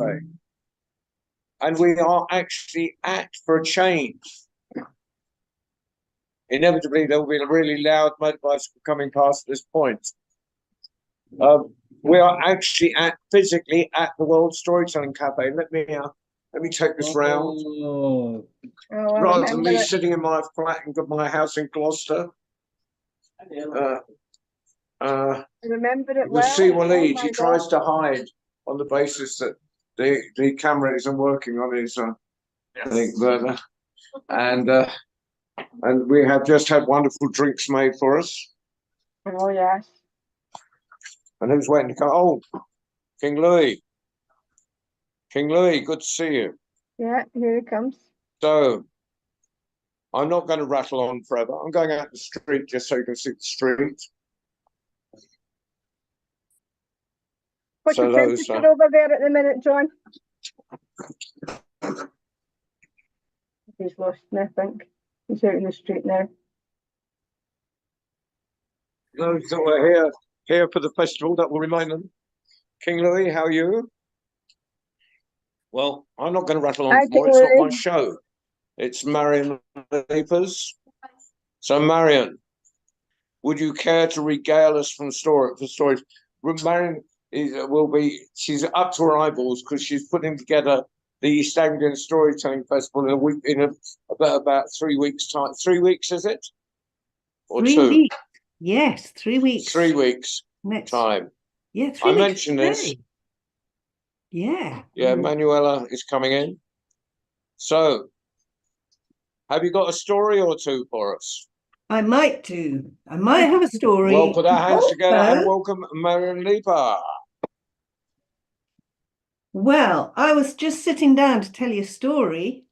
cafe. And we are actually for a change. Inevitably, there will be a really loud motorbicycle coming past this point. We are actually physically at the World Storytelling Cafe. Let me take this round. Rather than me sitting in my flat in my house in Gloucester. Remember it well. See Waleed, he tries to hide on the basis that the camera isn't working on his thing, but and we have just had wonderful drinks made for us. Oh yes. And who's waiting to come? Oh, King Louis. King Louis, good to see you. Yeah, here he comes. So I'm not going to rattle on forever. I'm going out the street just so you can see the street. What's your temperature over there at the minute, John? He's lost me, I think. He's out in the street now. Those that were here for the festival, that will remind them. King Louis, how are you? Well, I'm not going to rattle on more. It's not my show. It's Marion Leeper's. So, Marion, would you care to regale us from stories? Marion she's up to her eyeballs because she's putting together the East Anglian Storytelling Festival in about 3 weeks' time. 3 weeks, is it? Or 3 2? Weeks. Yes, 3 weeks. 3 weeks time. Yeah, 3 I weeks mentioned today. this. Yeah. Yeah, Manuela is coming in. So, have you got a story or two for us? I might do. I might have a story. Well, put our hands together and welcome Marion Leeper. Well, I was just sitting down to tell you a story,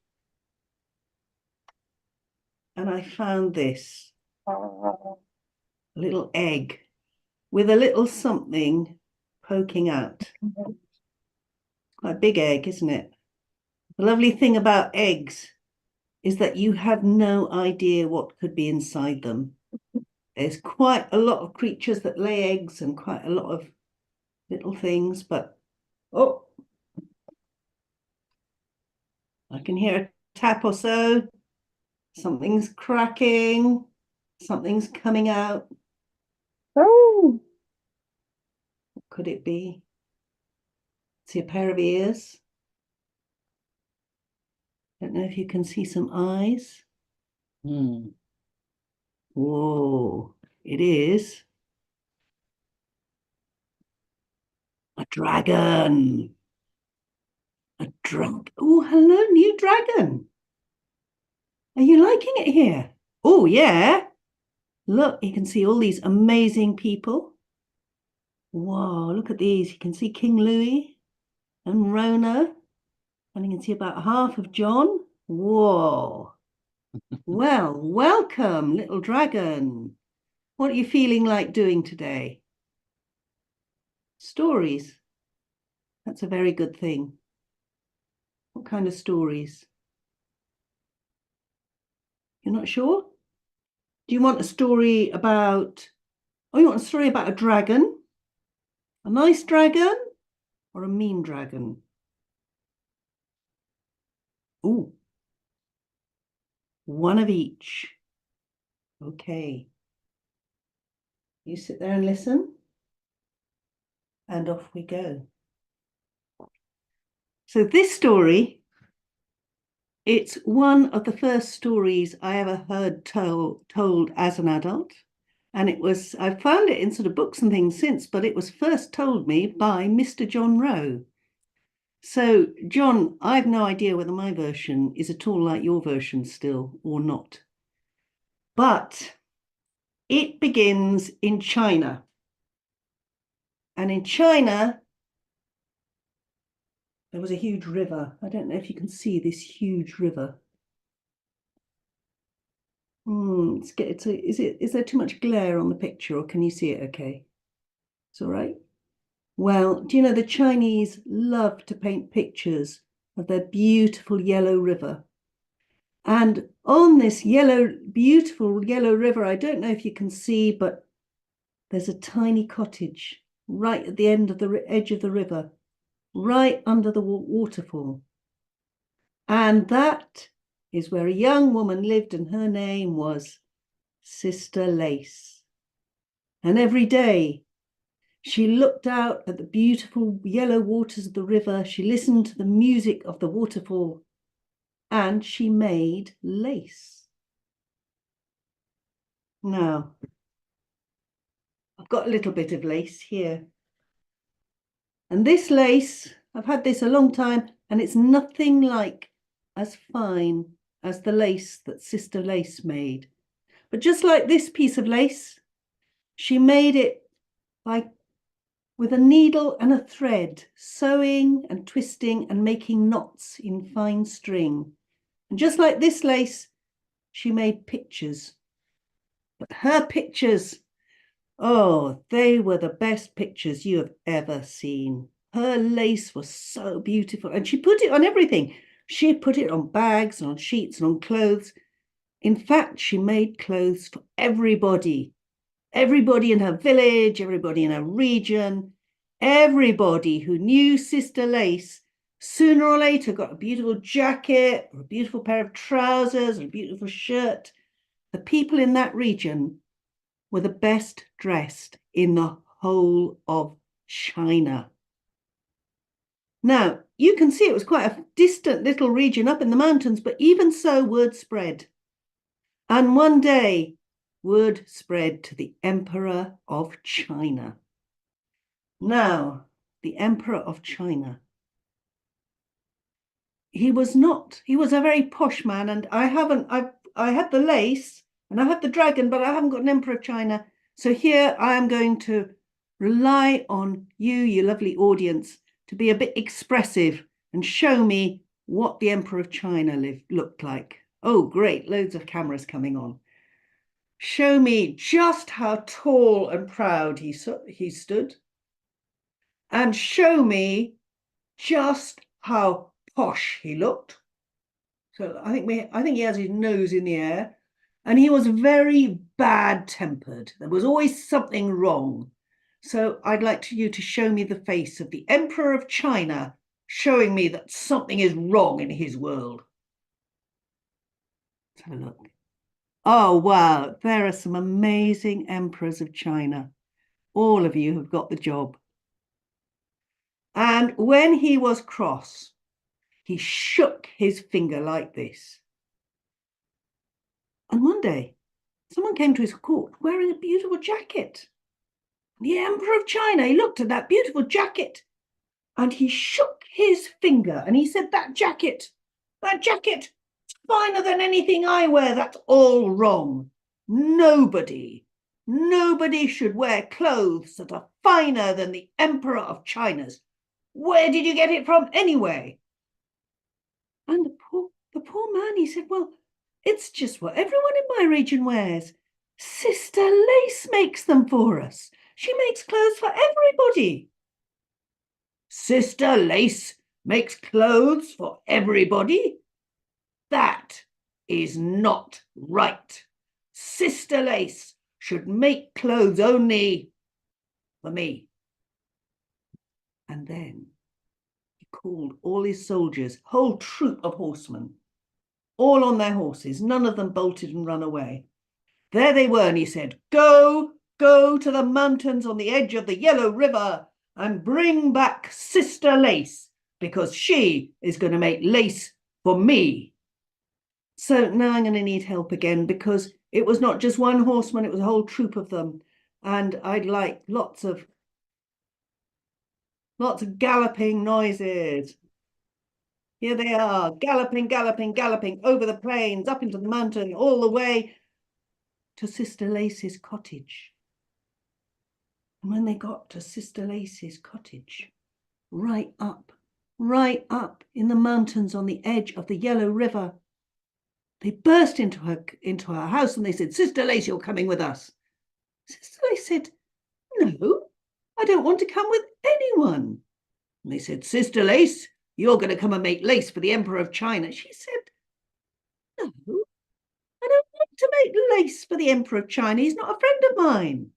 and I found this. A little egg with a little something poking out. Quite a big egg, isn't it? The lovely thing about eggs is that you have no idea what could be inside them. There's quite a lot of creatures that lay eggs and quite a lot of little things, but oh, I can hear a tap or so. Something's cracking. Something's coming out. Oh, What could it be? See a pair of ears. Don't know if you can see some eyes. Whoa, it is a dragon. A dragon. Oh, hello, new dragon. Are you liking it here? Oh, yeah. Look, you can see all these amazing people. Wow, look at these. You can see King Louis and Rona. And you can see about half of John. Whoa. Well, welcome, little dragon. What are you feeling like doing today? Stories. That's a very good thing. What kind of stories? You're not sure? Do you want a story about, you want a story about a dragon? A nice dragon or a mean dragon? Ooh. One of each. Okay. You sit there and listen. And off we go. So this story, it's one of the first stories I ever heard told as an adult. And I've found it in sort of books and things since, but it was first told me by Mr. John Rowe. So, John, I've no idea whether my version is at all like your version still or not. But it begins in China. And in China, there was a huge river. I don't know if you can see this huge river. Is there too much glare on the picture, or can you see it okay? It's all right. Well, do you know the Chinese love to paint pictures of their beautiful yellow river? And on this beautiful yellow river, I don't know if you can see, but there's a tiny cottage right at the end of the edge of the river. right under the waterfall. And that is where a young woman lived, and her name was Sister Lace. And every day she looked out at the beautiful yellow waters of the river, she listened to the music of the waterfall, and she made lace. Now, I've got a little bit of lace here. And this lace, I've had this a long time, and it's nothing like as fine as the lace that Sister Lace made. But just like this piece of lace, she made it with a needle and a thread, sewing and twisting and making knots in fine string. And just like this lace, she made pictures. But her pictures, oh, they were the best pictures you have ever seen. Her lace was so beautiful, and she put it on everything. She put it on bags and on sheets and on clothes. In fact, she made clothes for everybody. Everybody in her village, everybody in her region, everybody who knew Sister Lace, sooner or later got a beautiful jacket or a beautiful pair of trousers or a beautiful shirt. The people in that region were the best dressed in the whole of China. Now, you can see it was quite a distant little region up in the mountains, but even so, word spread. And one day, word spread to the Emperor of China. Now, the Emperor of China, he was a very posh man, and I had the lace and I had the dragon, but I haven't got an Emperor of China. So here I am going to rely on you lovely audience, to be a bit expressive and show me what the Emperor of China looked like. Oh, great, loads of cameras coming on. Show me just how tall and proud he stood, and show me just how posh he looked. So I think he has his nose in the air, and he was very bad-tempered. There was always something wrong. So I'd like you to show me the face of the Emperor of China, showing me that something is wrong in his world. Let's have a look. Oh, wow, there are some amazing emperors of China. All of you have got the job. And when he was cross, he shook his finger like this. And one day, someone came to his court wearing a beautiful jacket. The Emperor of China, he looked at that beautiful jacket and he shook his finger and he said, that jacket, it's finer than anything I wear. That's all wrong. Nobody should wear clothes that are finer than the Emperor of China's. Where did you get it from anyway? And the poor man, he said, well, it's just what everyone in my region wears. Sister Lace makes them for us. She makes clothes for everybody. Sister Lace makes clothes for everybody? That is not right. Sister Lace should make clothes only for me. And then he called all his soldiers, whole troop of horsemen, all on their horses. None of them bolted and ran away. There they were, and he said, go to the mountains on the edge of the Yellow River and bring back Sister Lace, because she is going to make lace for me. So now I'm going to need help again, because it was not just one horseman, it was a whole troop of them. And I'd like lots of galloping noises. Here they are, galloping over the plains, up into the mountain, all the way to Sister Lace's cottage. And when they got to Sister Lace's cottage, right up in the mountains on the edge of the Yellow River, they burst into her house and they said, Sister Lace, you're coming with us. Sister Lace said, no, I don't want to come with anyone. And they said, Sister Lace, you're going to come and make lace for the Emperor of China. She said, no, I don't want to make lace for the Emperor of China. He's not a friend of mine.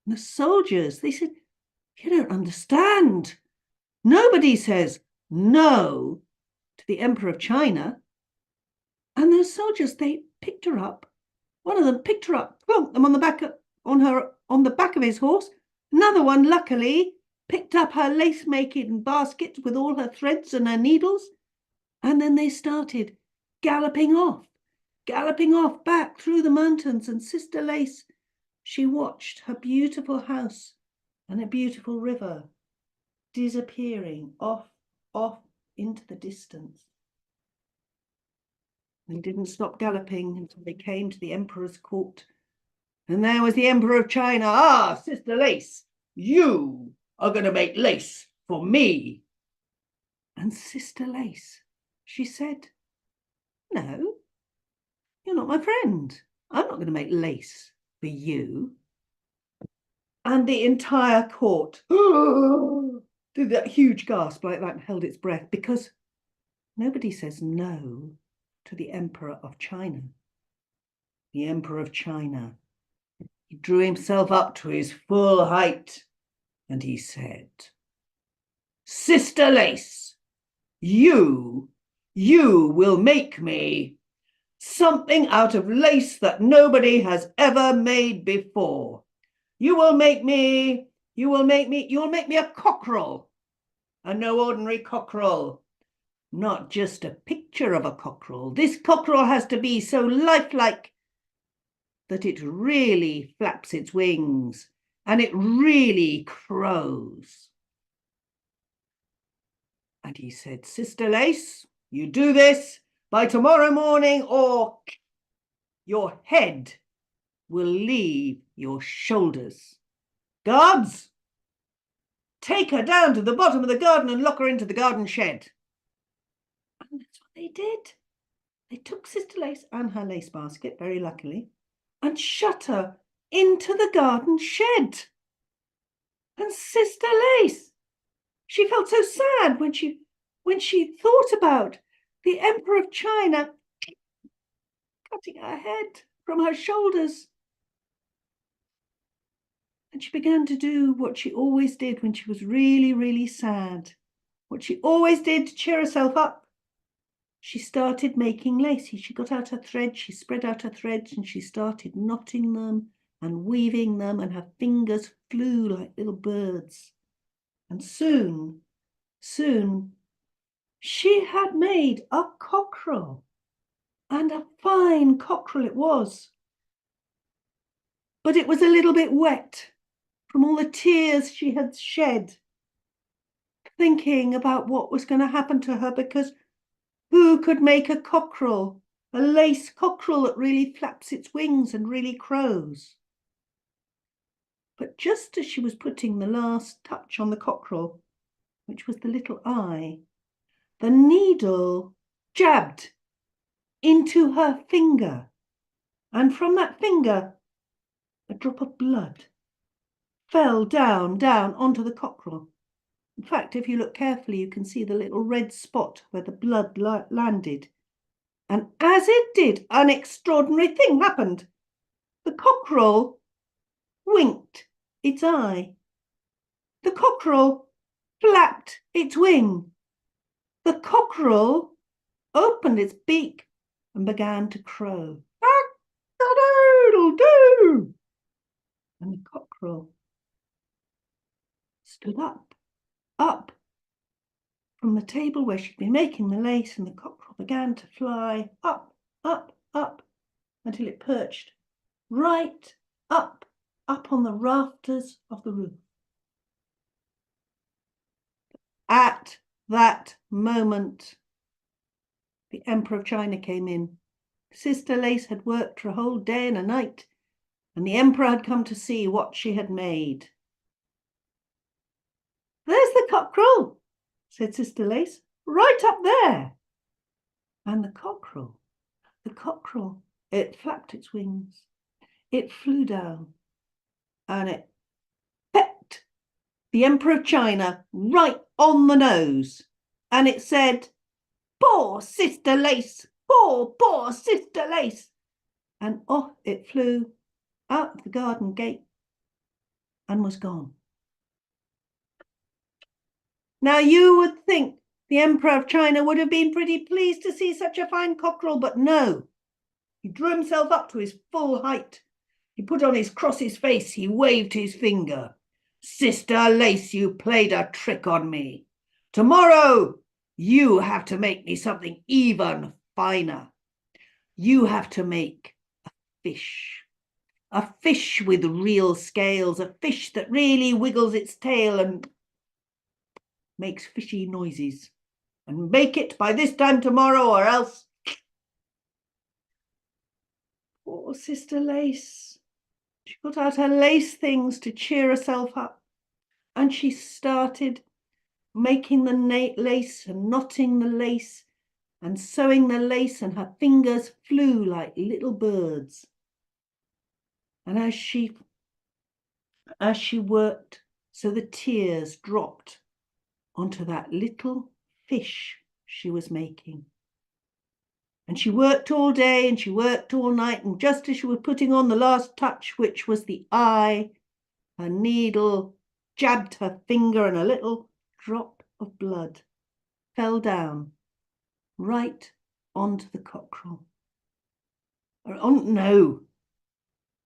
And the soldiers, they said, you don't understand. Nobody says no to the Emperor of China. And those soldiers, they picked her up. One of them picked her up, plonked them on the back of his horse. Another one, luckily, picked up her lace-making basket with all her threads and her needles. And then they started galloping off back through the mountains. And Sister Lace, she watched her beautiful house and a beautiful river disappearing off into the distance. They didn't stop galloping until they came to the Emperor's court. And there was the Emperor of China. Ah, Sister Lace, you are going to make lace for me. And Sister Lace, she said, no, you're not my friend. I'm not going to make lace for you. And the entire court did that huge gasp like that and held its breath, because nobody says no to the Emperor of China. The Emperor of China, he drew himself up to his full height and he said, Sister Lace, you will make me something out of lace that nobody has ever made before. You will make me a cockerel, and no ordinary cockerel, not just a picture of a cockerel. This cockerel has to be so lifelike that it really flaps its wings and it really crows. And he said, Sister Lace, you do this by tomorrow morning or your head will leave your shoulders. Guards, take her down to the bottom of the garden and lock her into the garden shed. And that's what they did. They took Sister Lace and her lace basket, very luckily, and shut her into the garden shed. And Sister Lace, she felt so sad when she thought about the Emperor of China cutting her head from her shoulders. And she began to do what she always did when she was really, really sad. What she always did to cheer herself up. She started making lace. She got out her thread, she spread out her threads, and she started knotting them and weaving them, and her fingers flew like little birds. And soon, she had made a cockerel, and a fine cockerel it was. But it was a little bit wet from all the tears she had shed, thinking about what was going to happen to her, because who could make a cockerel, a lace cockerel that really flaps its wings and really crows? But just as she was putting the last touch on the cockerel, which was the little eye, the needle jabbed into her finger, and from that finger, a drop of blood fell down onto the cockerel. In fact, if you look carefully, you can see the little red spot where the blood landed. And as it did, an extraordinary thing happened. The cockerel winked its eye. The cockerel flapped its wing. The cockerel opened its beak and began to crow. Cock-a-doodle-doo! And the cockerel stood up from the table where she'd been making the lace, and the cockerel began to fly up until it perched right up on the rafters of the roof. At that moment, the Emperor of China came in. Sister Lace had worked for a whole day and a night, and the Emperor had come to see what she had made. There's the cockerel, said Sister Lace, right up there. And the cockerel, it flapped its wings, it flew down, and it pecked the Emperor of China right on the nose. And it said, poor Sister Lace, poor Sister Lace. And off it flew out the garden gate and was gone. Now you would think the Emperor of China would have been pretty pleased to see such a fine cockerel, but no. He drew himself up to his full height. He put on his cross's face. He waved his finger. Sister Lace, you played a trick on me. Tomorrow, you have to make me something even finer. You have to make a fish with real scales, a fish that really wiggles its tail and makes fishy noises. And make it by this time tomorrow, or else. Poor Sister Lace. She got out her lace things to cheer herself up, and she started making the lace and knotting the lace and sewing the lace, and her fingers flew like little birds. And as she worked, so the tears dropped onto that little fish she was making. And she worked all day and she worked all night, and just as she was putting on the last touch, which was the eye, her needle jabbed her finger and a little drop of blood fell down right onto the cockerel. No,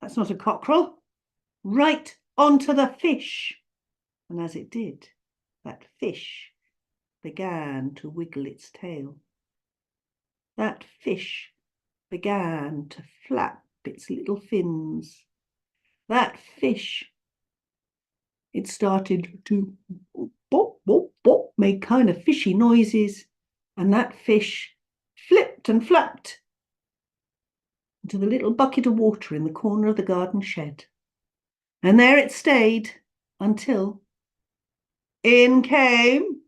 that's not a cockerel. Right onto the fish. And as it did, that fish began to wiggle its tail. That fish began to flap its little fins. That fish, it started to bop, bop, bop, make kind of fishy noises. And that fish flipped and flapped into the little bucket of water in the corner of the garden shed. And there it stayed until in came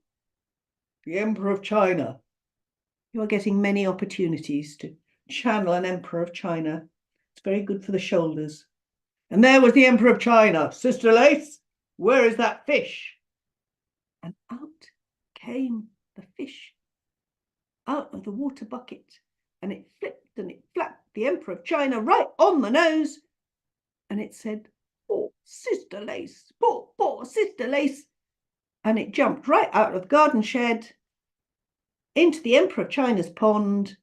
the Emperor of China. You are getting many opportunities to channel an Emperor of China. It's very good for the shoulders. And there was the Emperor of China. Sister Lace, where is that fish? And out came the fish out of the water bucket, and it flipped and it flapped the Emperor of China right on the nose, and it said, "Poor Sister Lace, poor, poor Sister Lace." And it jumped right out of the garden shed into the Emperor of China's pond,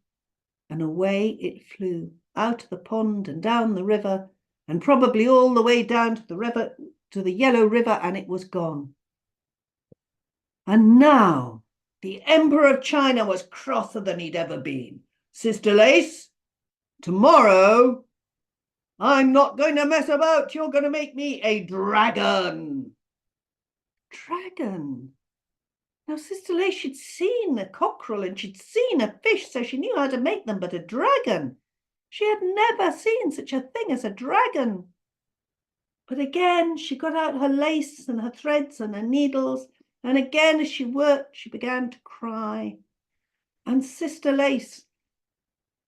and away it flew out of the pond and down the river, and probably all the way down to the river, to the Yellow River, and it was gone. And now the Emperor of China was crosser than he'd ever been. Sister Lace, tomorrow I'm not going to mess about. You're going to make me a dragon. Dragon? Now, Sister Lace, she'd seen a cockerel and she'd seen a fish, so she knew how to make them, but a dragon, she had never seen such a thing as a dragon. But again, she got out her lace and her threads and her needles, and again, as she worked, she began to cry. And Sister Lace,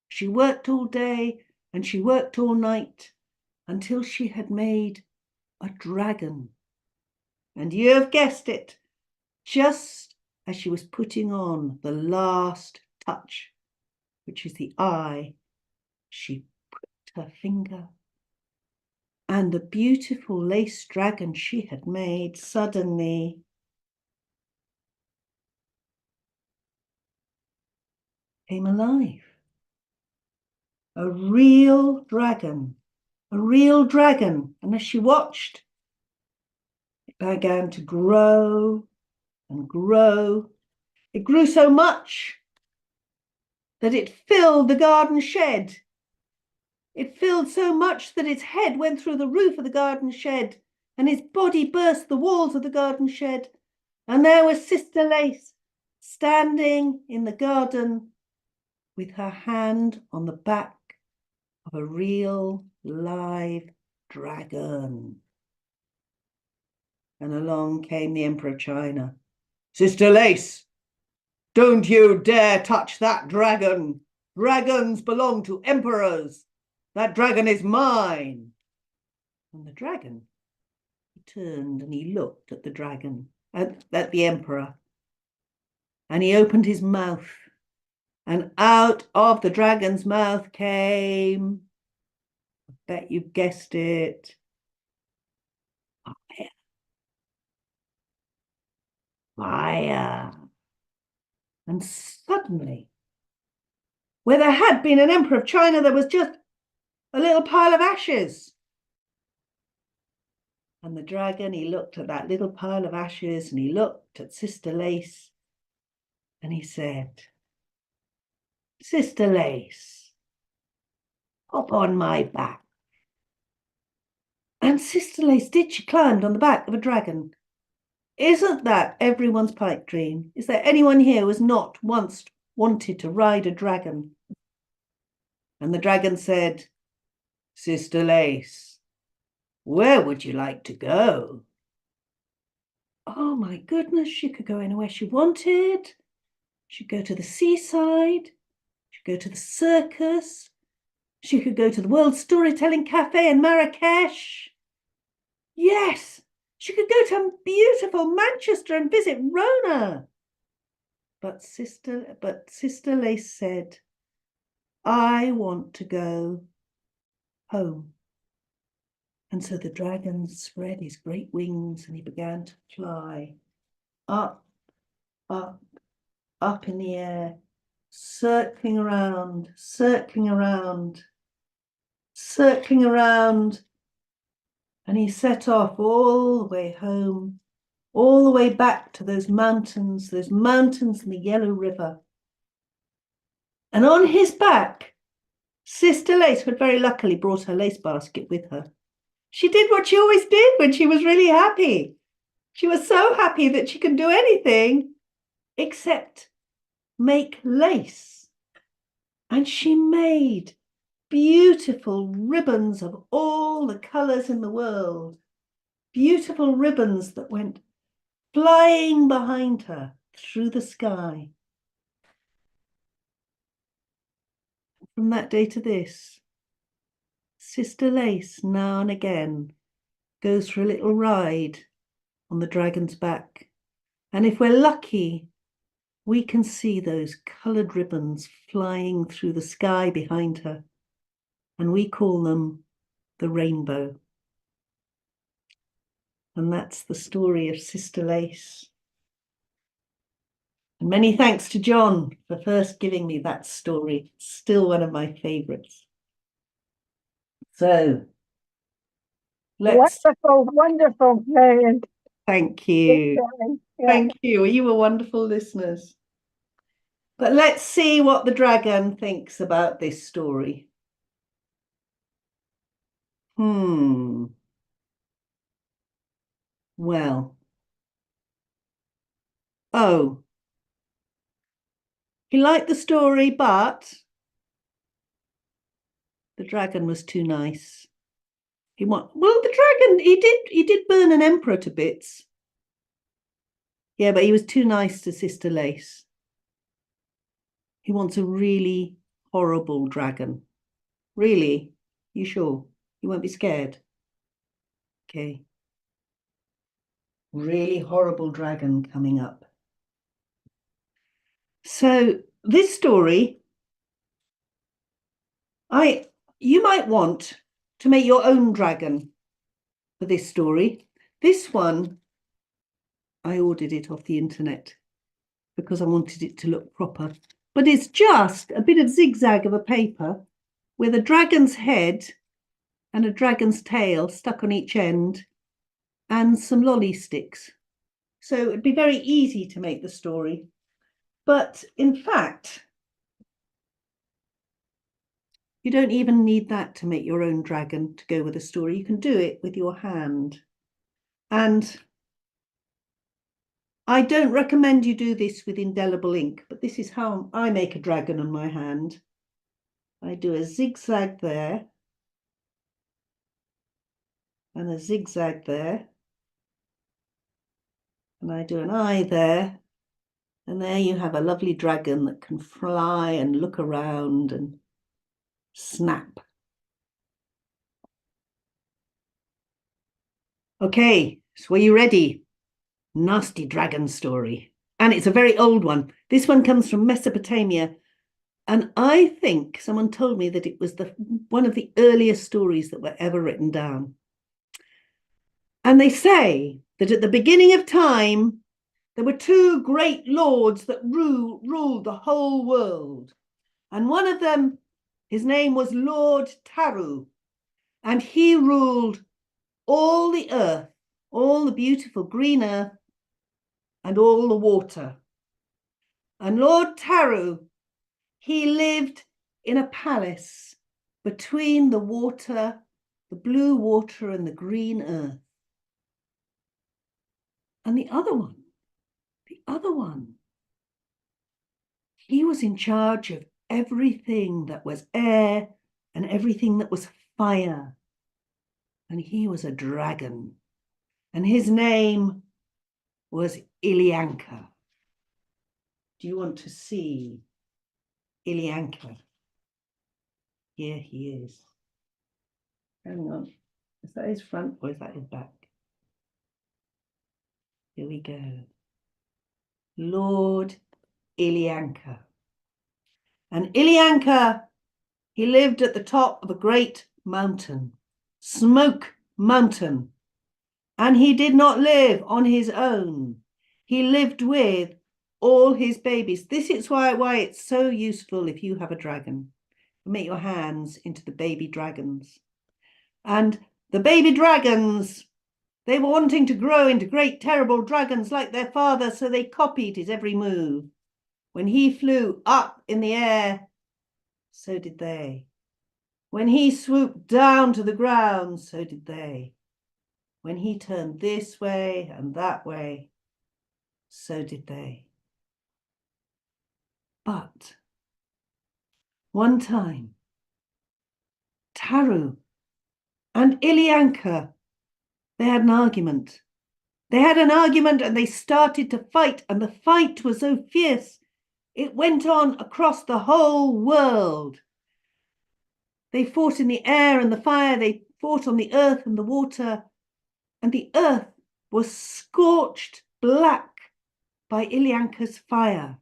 she worked all day and she worked all night until she had made a dragon. And you have guessed it, just as she was putting on the last touch, which is the eye, she pricked her finger, and the beautiful lace dragon she had made suddenly came alive. A real dragon, a real dragon. And as she watched, it began to grow and grow. It grew so much that it filled the garden shed. It filled so much that its head went through the roof of the garden shed, and its body burst the walls of the garden shed. And there was Sister Lace standing in the garden with her hand on the back of a real live dragon. And along came the Emperor of China. Sister Lace, don't you dare touch that dragon. Dragons belong to emperors. That dragon is mine. And the dragon, he turned and he looked at the dragon, at the emperor. And he opened his mouth. And out of the dragon's mouth came, I bet you've guessed it, fire. fire. And suddenly, where there had been an emperor of China, there was just a little pile of ashes. And the dragon, he looked at that little pile of ashes and he looked at Sister Lace and he said, Sister Lace, hop on my back. And Sister Lace did. She climbed on the back of a dragon. Isn't that everyone's pipe dream? Is there anyone here who has not once wanted to ride a dragon? And the dragon said, Sister Lace, where would you like to go? Oh my goodness, she could go anywhere she wanted. She could go to the seaside. She could go to the circus. She could go to the World Storytelling Cafe in Marrakesh. Yes, she could go to beautiful Manchester and visit Rona. But Sister Lace said, I want to go home. And so the dragon spread his great wings and he began to fly up, up, up in the air, circling around, circling around, circling around. And he set off all the way home, all the way back to those mountains and the Yellow River. And on his back, Sister Lace had very luckily brought her lace basket with her. She did what she always did when she was really happy. She was so happy that she could do anything except make lace. And she made beautiful ribbons of all the colours in the world. Beautiful ribbons that went flying behind her through the sky. From that day to this, Sister Lace now and again goes for a little ride on the dragon's back. And if we're lucky, we can see those coloured ribbons flying through the sky behind her. And we call them the rainbow. And that's the story of Sister Lace. And many thanks to John for first giving me that story. It's still one of my favourites. So, wonderful, Marion. Thank you. Yeah. Thank you. You were wonderful listeners. But let's see what the dragon thinks about this story. Well. Oh. He liked the story, but the dragon was too nice. The dragon, he did burn an emperor to bits. Yeah, but he was too nice to Sister Lace. He wants a really horrible dragon. Really? You sure? You won't be scared? Okay. Really horrible dragon coming up. So this story, you might want to make your own dragon for this story. This one, I ordered it off the internet because I wanted it to look proper. But it's just a bit of zigzag of a paper with a dragon's head and a dragon's tail stuck on each end and some lolly sticks. So it'd be very easy to make the story. But in fact, you don't even need that to make your own dragon to go with a story. You can do it with your hand. And I don't recommend you do this with indelible ink, but this is how I make a dragon on my hand. I do a zigzag there and a zigzag there. And I do an eye there. And there you have a lovely dragon that can fly and look around and snap. Okay, so are you ready? Nasty dragon story. And it's a very old one. This one comes from Mesopotamia. And I think someone told me that it was one of the earliest stories that were ever written down. And they say that at the beginning of time, there were two great lords that ruled the whole world. And one of them, his name was Lord Taru, and he ruled all the earth, all the beautiful green earth, and all the water. And Lord Taru, he lived in a palace between the water, the blue water and the green earth. And the other one, he was in charge of everything that was air and everything that was fire. And he was a dragon. And his name was Ilyanka. Do you want to see Ilyanka? Here he is. Hang on. Is that his front or is that his back? Here we go. Lord Ilyanka. And Ilyanka, he lived at the top of a great mountain, Smoke Mountain. And he did not live on his own. He lived with all his babies. This is why it's so useful if you have a dragon. Make your hands into the baby dragons. And the baby dragons, they were wanting to grow into great, terrible dragons like their father, so they copied his every move. When he flew up in the air, so did they. When he swooped down to the ground, so did they. When he turned this way and that way, so did they. But one time, Taru and Ilyanka, they had an argument. They had an argument and they started to fight, and the fight was so fierce, it went on across the whole world. They fought in the air and the fire, they fought on the earth and the water, and the earth was scorched black by Ilyanka's fire.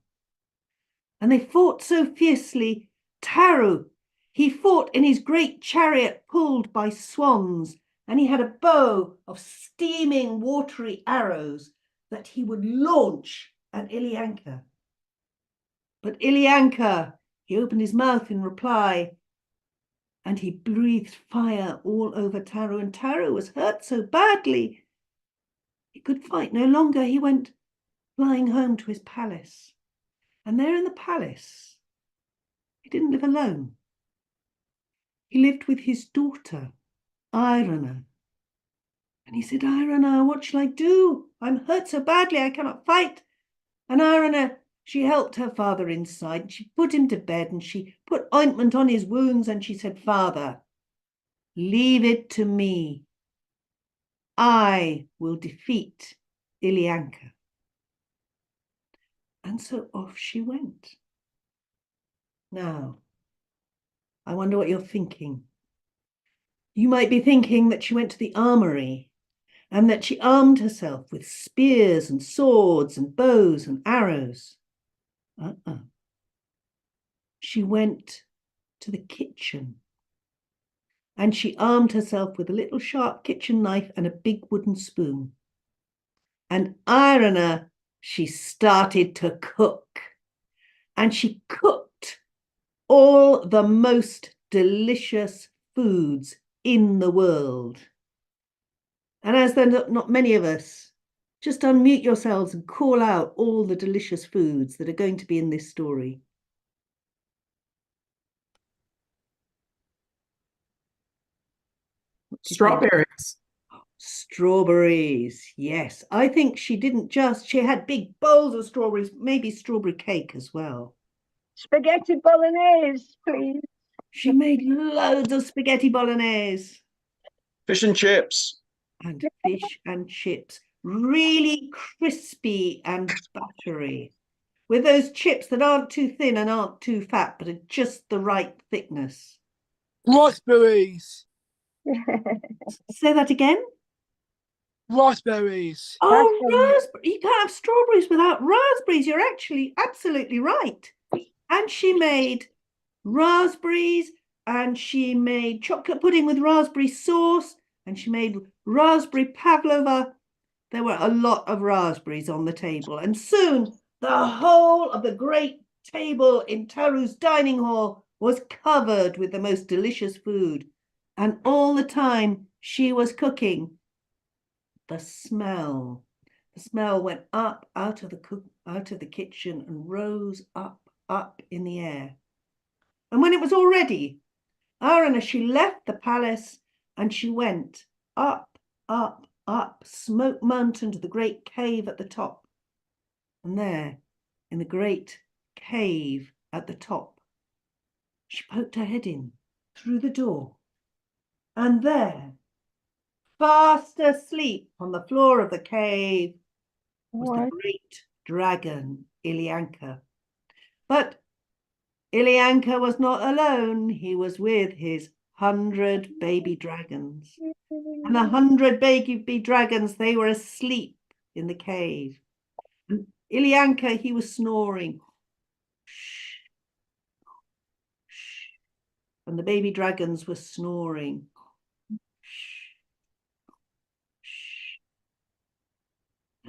And they fought so fiercely, Taru, he fought in his great chariot pulled by swans, and he had a bow of steaming watery arrows that he would launch at Ilyanka. But Ilyanka, he opened his mouth in reply, and he breathed fire all over Taru, and Taru was hurt so badly he could fight no longer. He went flying home to his palace. And there in the palace, he didn't live alone. He lived with his daughter, Irina. And he said, Irina, what shall I do? I'm hurt so badly, I cannot fight. And Irina, she helped her father inside. She put him to bed and she put ointment on his wounds and she said, Father, leave it to me. I will defeat Ilyanka. And so off she went. Now, I wonder what you're thinking. You might be thinking that she went to the armory and that she armed herself with spears and swords and bows and arrows. She went to the kitchen and she armed herself with a little sharp kitchen knife and a big wooden spoon. And Irina, she started to cook, and she cooked all the most delicious foods in the world. And as there are not many of us, just unmute yourselves and call out all the delicious foods that are going to be in this story. Strawberries. Strawberries, yes. I think she didn't just, she had big bowls of strawberries, maybe strawberry cake as well. Spaghetti bolognese, please. She made loads of spaghetti bolognese. Fish and chips. And fish and chips. Really crispy and buttery. With those chips that aren't too thin and aren't too fat, but are just the right thickness. Raspberries. Say that again? Raspberries. Oh, raspberry. You can't have strawberries without raspberries. You're actually absolutely right. And she made raspberries, and she made chocolate pudding with raspberry sauce, and she made raspberry pavlova. there were a lot of raspberries on the table, and soon the whole of the great table in Taru's dining hall was covered with the most delicious food. And all the time she was cooking, the smell went up out of the kitchen and rose up in the air. And when it was all ready, Arana, she left the palace and she went up Smoke Mountain to the great cave at the top. And there, in the great cave at the top, she poked her head in through the door. And there, fast asleep on the floor of the cave, was the great dragon, Ilyanka. But Ilyanka was not alone. He was with his 100 baby dragons. And 100 baby dragons, they were asleep in the cave. And Ilyanka, he was snoring. Shh, shh. And the baby dragons were snoring. Shh, shh.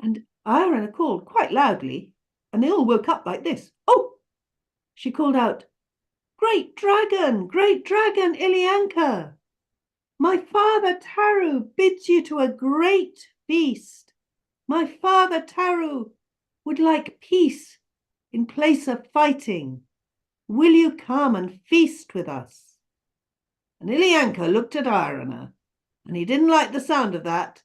And Irena called quite loudly, and they all woke up like this. Oh! She called out, great dragon, Ilyanka. My father Taru bids you to a great feast. My father Taru would like peace in place of fighting. Will you come and feast with us? And Ilyanka looked at Irena, and he didn't like the sound of that,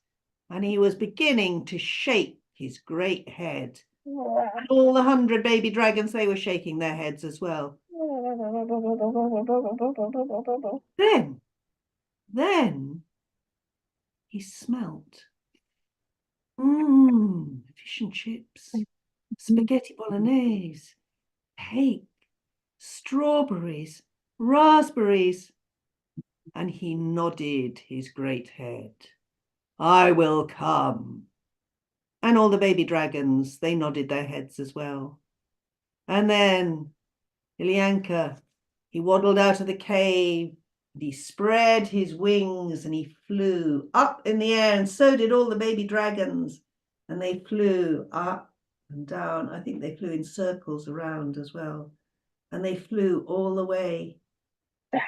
and he was beginning to shake his great head. And all the 100 baby dragons, they were shaking their heads as well. Then he smelt fish and chips, spaghetti bolognese, cake, strawberries, raspberries, and he nodded his great head. I will come. And all the baby dragons, they nodded their heads as well. And then Ilyanka, he waddled out of the cave, and he spread his wings and he flew up in the air, and so did all the baby dragons. And they flew up and down. I think they flew in circles around as well. And they flew all the way to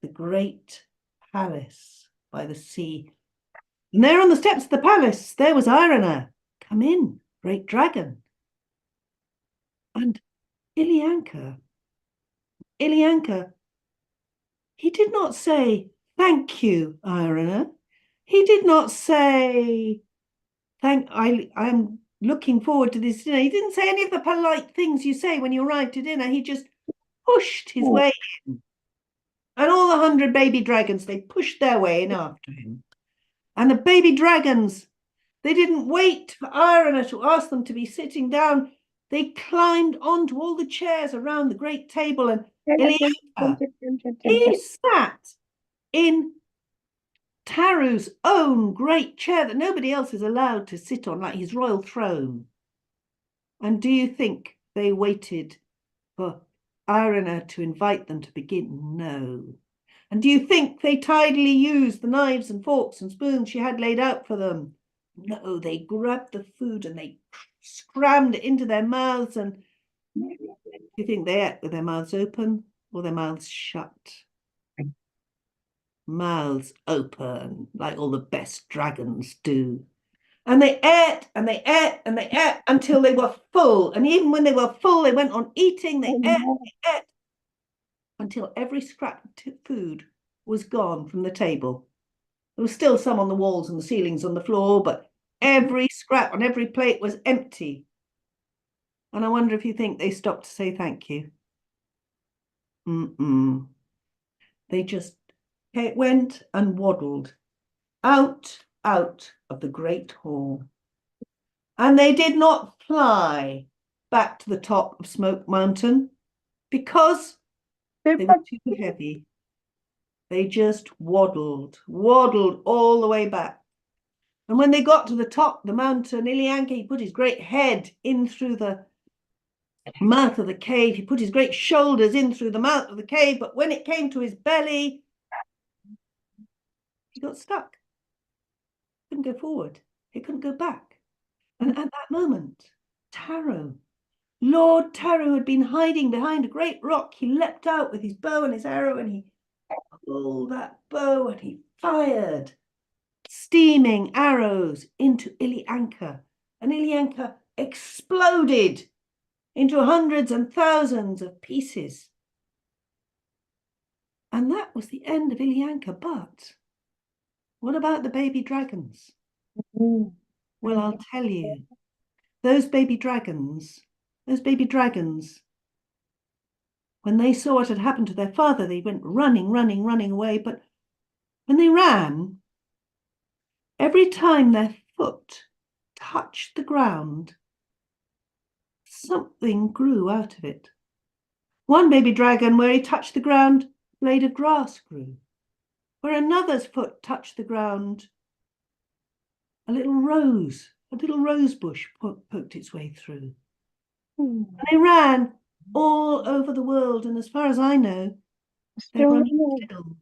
the great palace by the sea. And there on the steps of the palace, there was Irena. Come in, great dragon. And Ilyanka, he did not say, thank you, Irena. He did not say, I'm looking forward to this dinner. He didn't say any of the polite things you say when you arrive to dinner. He just pushed his way in. And all the 100 baby dragons, they pushed their way in after him. And the baby dragons, they didn't wait for Irena to ask them to be sitting down. They climbed onto all the chairs around the great table, and Ilyanka, he sat in Taru's own great chair that nobody else is allowed to sit on, like his royal throne. And do you think they waited for Irena to invite them to begin? No. And do you think they tidily used the knives and forks and spoons she had laid out for them? No, they grabbed the food and they crammed it into their mouths. And do you think they ate with their mouths open or their mouths shut? Mouths open, like all the best dragons do. And they ate and they ate and they ate until they were full. And even when they were full, they went on eating. They ate until every scrap of food was gone from the table. There was still some on the walls and the ceilings on the floor, but every scrap on every plate was empty. And I wonder if you think they stopped to say thank you. They just went and waddled out of the great hall. And they did not fly back to the top of Smoke Mountain because they were too heavy. They just waddled all the way back. And when they got to the top of the mountain, Ilyanka, he put his great head in through the mouth of the cave. He put his great shoulders in through the mouth of the cave. But when it came to his belly, he got stuck. couldn't go forward. It couldn't go back. And at that moment, Lord Taro had been hiding behind a great rock. He leapt out with his bow and his arrow, and he pulled that bow and he fired steaming arrows into Ilyanka. And Ilyanka exploded into hundreds and thousands of pieces. And that was the end of Ilyanka. But what about the baby dragons? Well, I'll tell you, those baby dragons, when they saw what had happened to their father, they went running away. But when they ran, every time their foot touched the ground, something grew out of it. One baby dragon, where he touched the ground, a blade of grass grew. Where another's foot touched the ground, a little rose bush poked its way through. And they ran all over the world, and as far as I know, they're running still.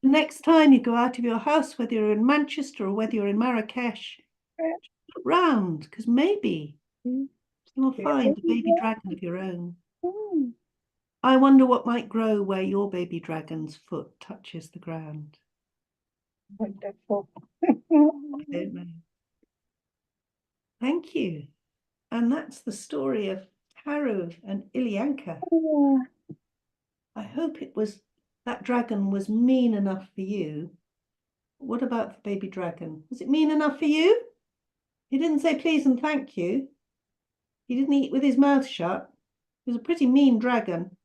The next time you go out of your house, whether you're in Manchester or whether you're in Marrakesh, look round, because maybe you'll find a baby dragon of your own. I wonder what might grow where your baby dragon's foot touches the ground. Wonderful. I don't know. Thank you. And that's the story of Taro and Ilyanka. I hope that dragon was mean enough for you. What about the baby dragon? Was it mean enough for you? He didn't say please and thank you. He didn't eat with his mouth shut. He was a pretty mean dragon.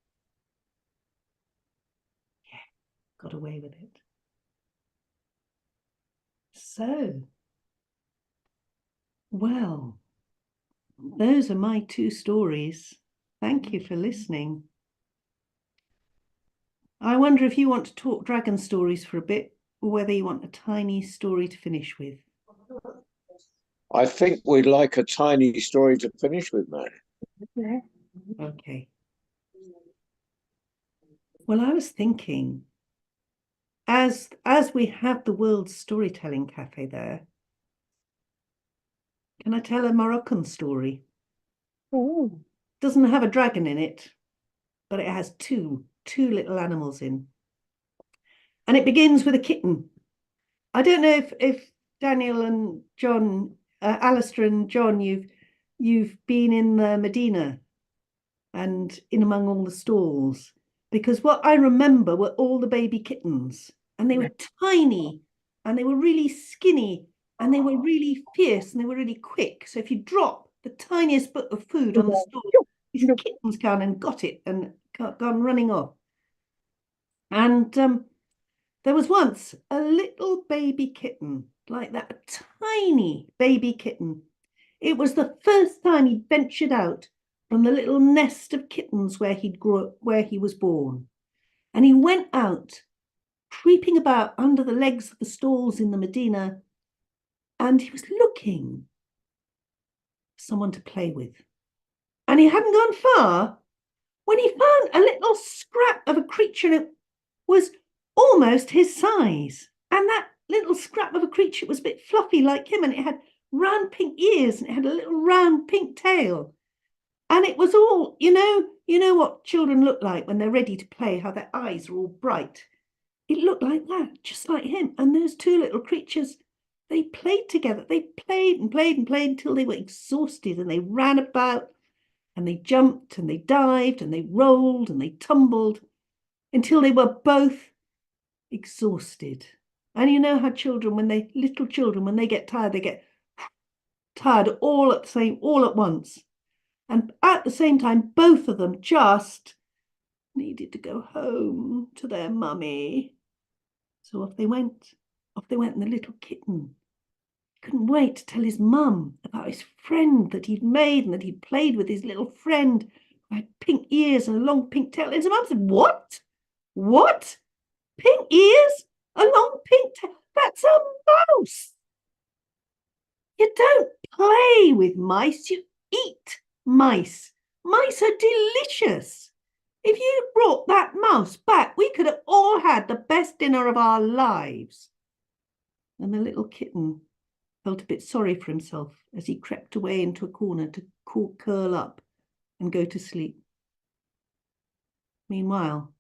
Yeah, got away with it. So, well, those are my two stories. Thank you for listening. I wonder if you want to talk dragon stories for a bit, or whether you want a tiny story to finish with. I think we'd like a tiny story to finish with, Mary. Okay. Well, I was thinking, as we have the World Storytelling Cafe there, can I tell a Moroccan story? Oh. Doesn't have a dragon in it, but it has two little animals in. And it begins with a kitten. I don't know if Daniel and John, Alistair and John, you've been in the Medina and in among all the stalls, because what I remember were all the baby kittens, and they were tiny, and they were really skinny, and they were really fierce, and they were really quick. So if you drop the tiniest bit of food on the stall, these kittens came and got it and gone running off. And there was once a little baby kitten like that, a tiny baby kitten. It was the first time he ventured out from the little nest of kittens where he was born. And he went out, creeping about under the legs of the stalls in the Medina, and he was looking for someone to play with. And he hadn't gone far when he found a little scrap of a creature, and it was almost his size. And that little scrap of a creature was a bit fluffy like him, and it had round pink ears, and it had a little round pink tail. And it was all, you know what children look like when they're ready to play, how their eyes are all bright. It looked like that, just like him. And those two little creatures, they played together. They played and played and played until they were exhausted, and they ran about and they jumped and they dived and they rolled and they tumbled until they were both exhausted. And you know how little children, when they get tired all at once. And at the same time, both of them just needed to go home to their mummy. So off they went, and the little kitten couldn't wait to tell his mum about his friend that he'd made and that he'd played with, his little friend who had pink ears and a long pink tail. And his mum said, What? What? Pink ears? A long pink tail? That's a mouse. You don't play with mice, you eat mice. Mice are delicious. If you brought that mouse back, we could have all had the best dinner of our lives. And the little kitten felt a bit sorry for himself as he crept away into a corner to curl up and go to sleep. Meanwhile,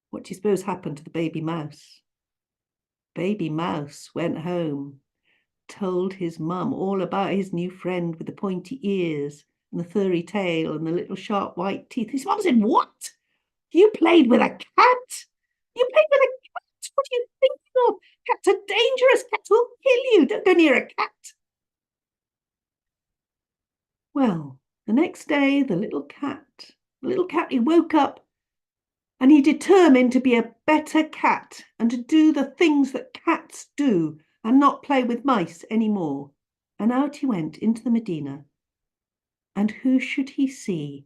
what do you suppose happened to the baby mouse? Baby mouse went home, told his mum all about his new friend with the pointy ears and the furry tail and the little sharp white teeth. His mum said, "What? You played with a cat? You played with a cat? What are you thinking of? Cats are dangerous. Cats will kill you. Don't go near a cat." Well, the next day, the little cat, he woke up and he determined to be a better cat and to do the things that cats do and not play with mice anymore. And out he went into the Medina. And who should he see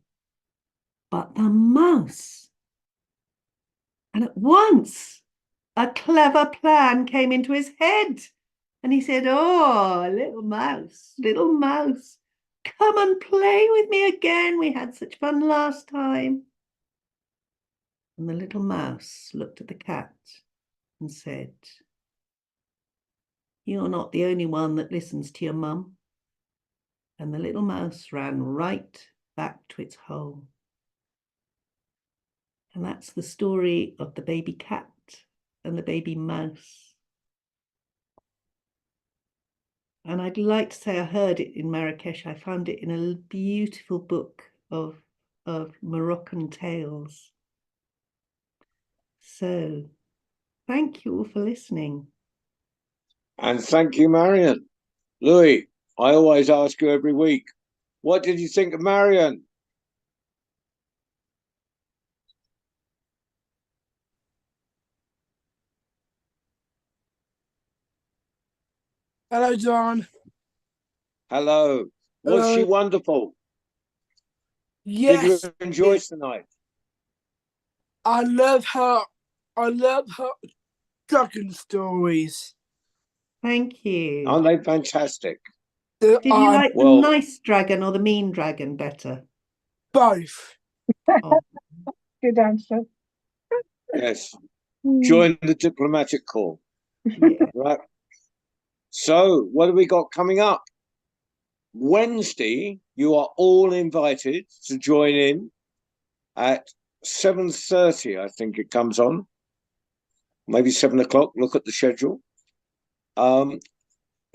but the mouse? And at once a clever plan came into his head. And he said, "Oh, little mouse, come and play with me again. We had such fun last time." And the little mouse looked at the cat and said, "You're not the only one that listens to your mum." And the little mouse ran right back to its hole. And that's the story of the baby cat and the baby mouse. And I'd like to say I heard it in Marrakesh. I found it in a beautiful book of Moroccan tales. So thank you all for listening. And thank you, Marion. Louis, I always ask you every week, what did you think of Marion? Hello, John. Hello. Was Hello. she wonderful? Yes. Did you enjoy tonight? I love her dragon stories. Thank you. Aren't they fantastic? Did you like the nice dragon or the mean dragon better? Both. Oh. Good answer. Yes. Join the diplomatic corps. Yeah. Right. So, what have we got coming up? Wednesday, you are all invited to join in at 7:30, I think it comes on. Maybe 7 o'clock. Look at the schedule.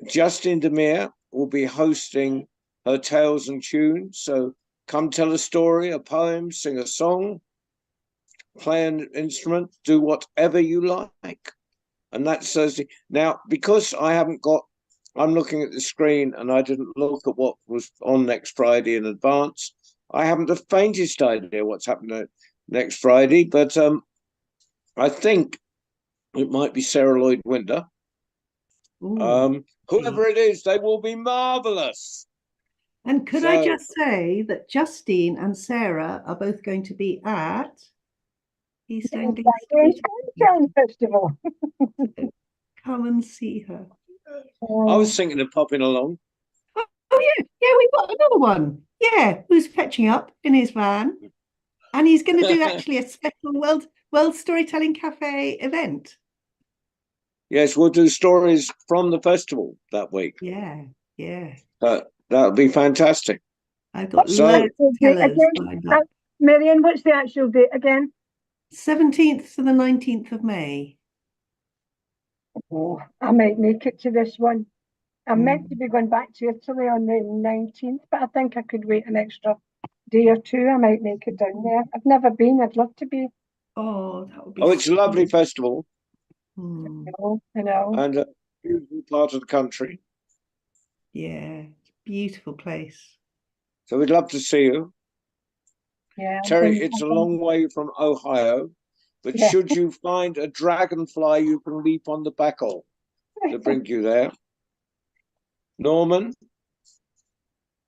Justin Demir will be hosting her Tales and Tunes. So come tell a story, a poem, sing a song, play an instrument, do whatever you like. And that's Thursday. Now, because I'm looking at the screen and I didn't look at what was on next Friday in advance. I haven't the faintest idea what's happening next Friday, but I think it might be Sarah Lloyd Winter. Whoever it is, they will be marvelous. And could I just say that Justine and Sarah are both going to be at East Anglia Festival. Come and see her. I was thinking of popping along. Oh yeah, we've got another one. Yeah, who's fetching up in his van, and he's going to do actually a special World Storytelling Cafe event. Yes, we'll do stories from the festival that week. Yeah. That would be fantastic. I've got loads of tellers lined up. Marion, what's the actual date again? 17th to the 19th of May. Oh, I might make it to this one. I'm meant to be going back to Italy on the 19th, but I think I could wait an extra day or two. I might make it down there. I've never been. I'd love to be. Oh, that would be. Oh, it's a lovely festival. I know. And a beautiful part of the country. Yeah, beautiful place. So we'd love to see you. Yeah, Terry, it's a long way from Ohio, but should you find a dragonfly you can leap on the back of to bring you there? Norman,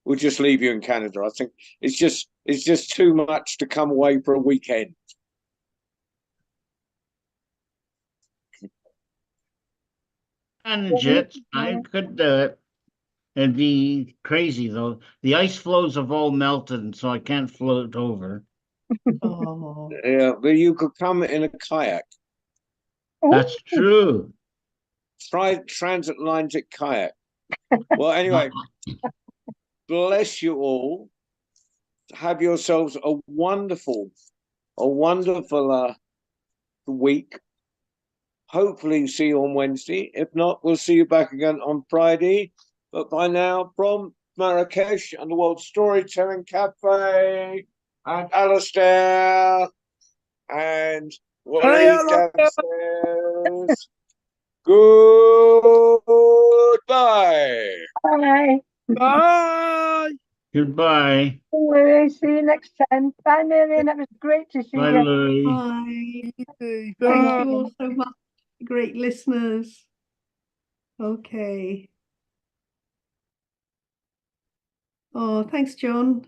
we'll just leave you in Canada. I think it's just too much to come away for a weekend. And jets, I could do it. It'd be crazy though. The ice floes have all melted, so I can't float over. Oh. Yeah, but you could come in a kayak. That's true. Try transatlantic kayak. Well, anyway, bless you all. Have yourselves a wonderful week. Hopefully see you on Wednesday. If not, we'll see you back again on Friday. But by now, from Marrakesh and the World Storytelling Cafe, and Alistair, and Waleed downstairs. Goodbye. Bye. Bye. Goodbye. Louis, see you next time. Bye, Marion. It was great to see Bye, you. Louis. Bye. Bye. Thank you all so much. Great listeners. Okay. Oh, thanks, John.